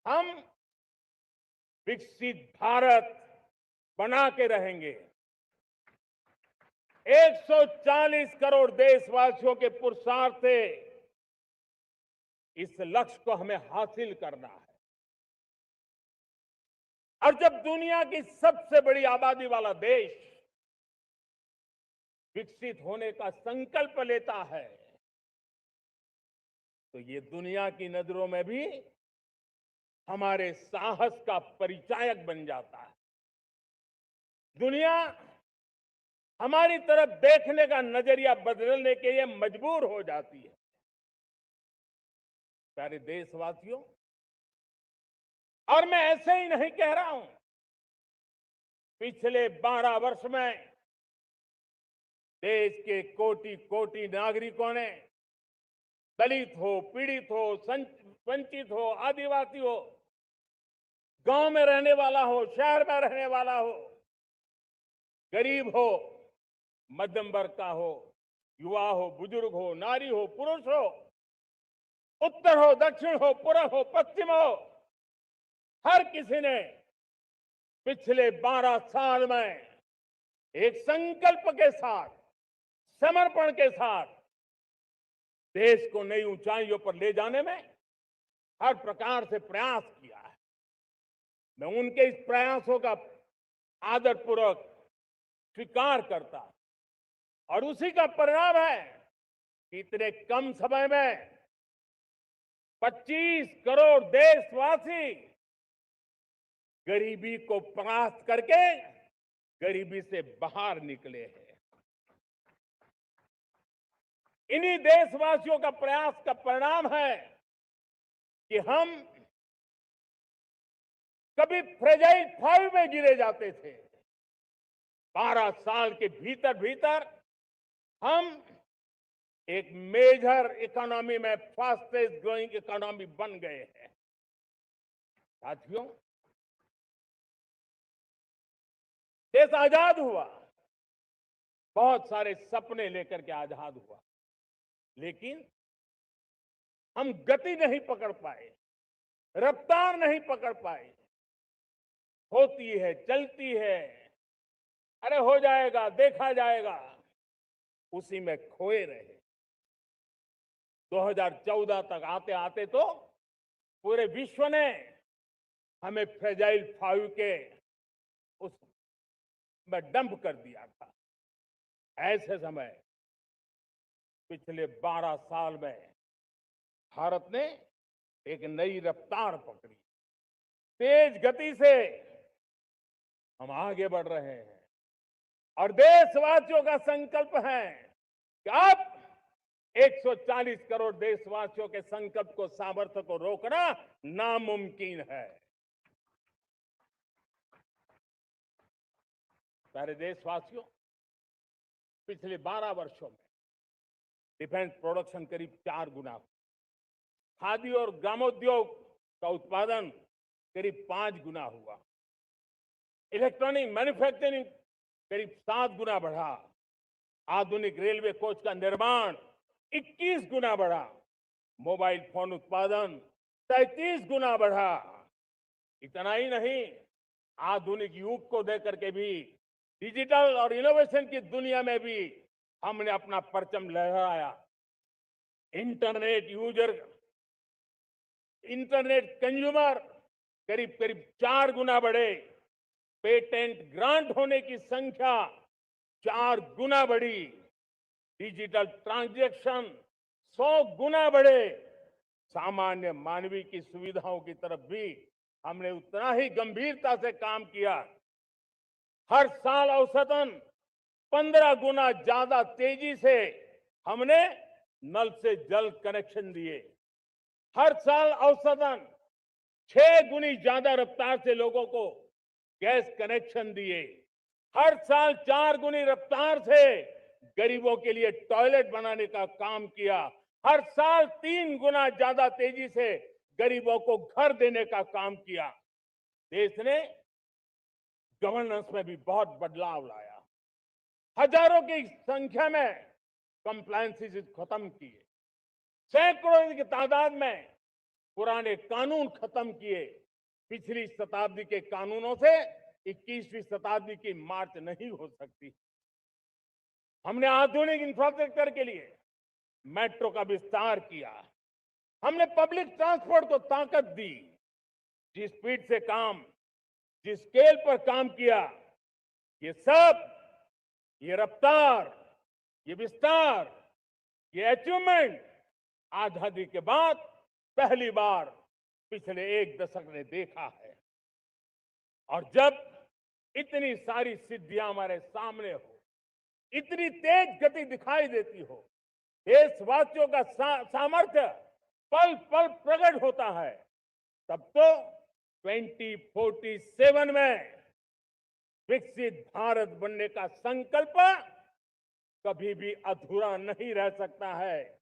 हम विकसित भारत बना के रहेंगे। 140 करोड़ देशवासियों के पुरुषार्थ से इस लक्ष्य को हमें हासिल करना है। और जब दुनिया की सबसे बड़ी आबादी वाला देश विकसित होने का संकल्प लेता है तो ये दुनिया की नजरों में भी हमारे साहस का परिचायक बन जाता है। दुनिया हमारी तरफ देखने का नजरिया बदलने के लिए मजबूर हो जाती है। प्यारे देशवासियों, और मैं ऐसे ही नहीं कह रहा हूं। पिछले 12 वर्ष में देश के कोटि कोटि नागरिकों ने, दलित हो, पीड़ित हो, वंचित हो, आदिवासी हो, गांव में रहने वाला हो, शहर में रहने वाला हो, गरीब हो, मध्यम वर्ग का हो, युवा हो, बुजुर्ग हो, नारी हो, पुरुष हो, उत्तर हो, दक्षिण हो, पूर्व हो, पश्चिम हो, हर किसी ने पिछले 12 साल में एक संकल्प के साथ, समर्पण के साथ देश को नई ऊंचाइयों पर ले जाने में हर प्रकार से प्रयास किया है। मैं उनके इस प्रयासों का आदरपूर्वक स्वीकार करता हूं और उसी का परिणाम है कि इतने कम समय में 25 करोड़ देशवासी गरीबी को परास्त करके गरीबी से बाहर निकले हैं। इन्हीं देशवासियों का प्रयास का परिणाम है कि हम कभी फ्रेजाइल 5 में गिरे जाते थे। 12 साल के भीतर भीतर हम एक मेजर इकोनॉमी में फास्टेस्ट ग्रोइंग इकोनॉमी बन गए हैं। साथियों, देश आजाद हुआ, बहुत सारे सपने लेकर के आजाद हुआ, लेकिन हम गति नहीं पकड़ पाए, रफ्तार नहीं पकड़ पाए। होती है, चलती है, अरे हो जाएगा, देखा जाएगा, उसी में खोए रहे। 2014 तक आते आते तो पूरे विश्व ने हमें फ्रेजाइल 5 के उस में डंप कर दिया था। ऐसे समय पिछले 12 साल में भारत ने एक नई रफ्तार पकड़ी। तेज गति से हम आगे बढ़ रहे हैं और देशवासियों का संकल्प है कि अब 140 करोड़ देशवासियों के संकल्प को, सामर्थ्य को रोकना नामुमकिन है। प्यारे देशवासियों, पिछले 12 वर्षों में डिफेंस प्रोडक्शन करीब 4 गुना, खादी और ग्रामोद्योग का उत्पादन करीब 5 गुना हुआ, इलेक्ट्रॉनिक मैन्युफैक्चरिंग करीब 7 गुना बढ़ा, आधुनिक रेलवे कोच का निर्माण 21 गुना बढ़ा, मोबाइल फोन उत्पादन 33 गुना बढ़ा। इतना ही नहीं, आधुनिक युग को देकर के भी डिजिटल और इनोवेशन की दुनिया में भी हमने अपना परचम लहराया। इंटरनेट कंज्यूमर करीब करीब 4 गुना बढ़े, पेटेंट ग्रांट होने की संख्या 4 गुना बढ़ी, डिजिटल ट्रांजैक्शन 100 गुना बढ़े। सामान्य मानवीय की सुविधाओं की तरफ भी हमने उतना ही गंभीरता से काम किया। हर साल औसतन 15 गुना ज्यादा तेजी से हमने नल से जल कनेक्शन दिए। हर साल औसतन 6 गुनी ज्यादा रफ्तार से लोगों को गैस कनेक्शन दिए। हर साल 4 गुनी रफ्तार से गरीबों के लिए टॉयलेट बनाने का काम किया। हर साल 3 गुना ज्यादा तेजी से गरीबों को घर देने का काम किया। देश ने गवर्नेंस में भी बहुत बदलाव लाया। हजारों की संख्या में कंप्लायंसेस खत्म किए, सैकड़ों की तादाद में पुराने कानून खत्म किए। पिछली शताब्दी के कानूनों से 21वीं शताब्दी की मार्च नहीं हो सकती। हमने आधुनिक इंफ्रास्ट्रक्चर के लिए मेट्रो का विस्तार किया। हमने पब्लिक ट्रांसपोर्ट को ताकत दी। जिस स्पीड से काम, जिस स्केल पर काम किया, ये सब, ये रफ्तार, ये विस्तार, ये अचीवमेंट आजादी के बाद पहली बार पिछले एक दशक ने देखा है। और जब इतनी सारी सिद्धियां हमारे सामने हो, इतनी तेज गति दिखाई देती हो, देशवासियों का सामर्थ्य पल पल प्रकट होता है, तब तो 2047 में विकसित भारत बनने का संकल्प कभी भी अधूरा नहीं रह सकता है।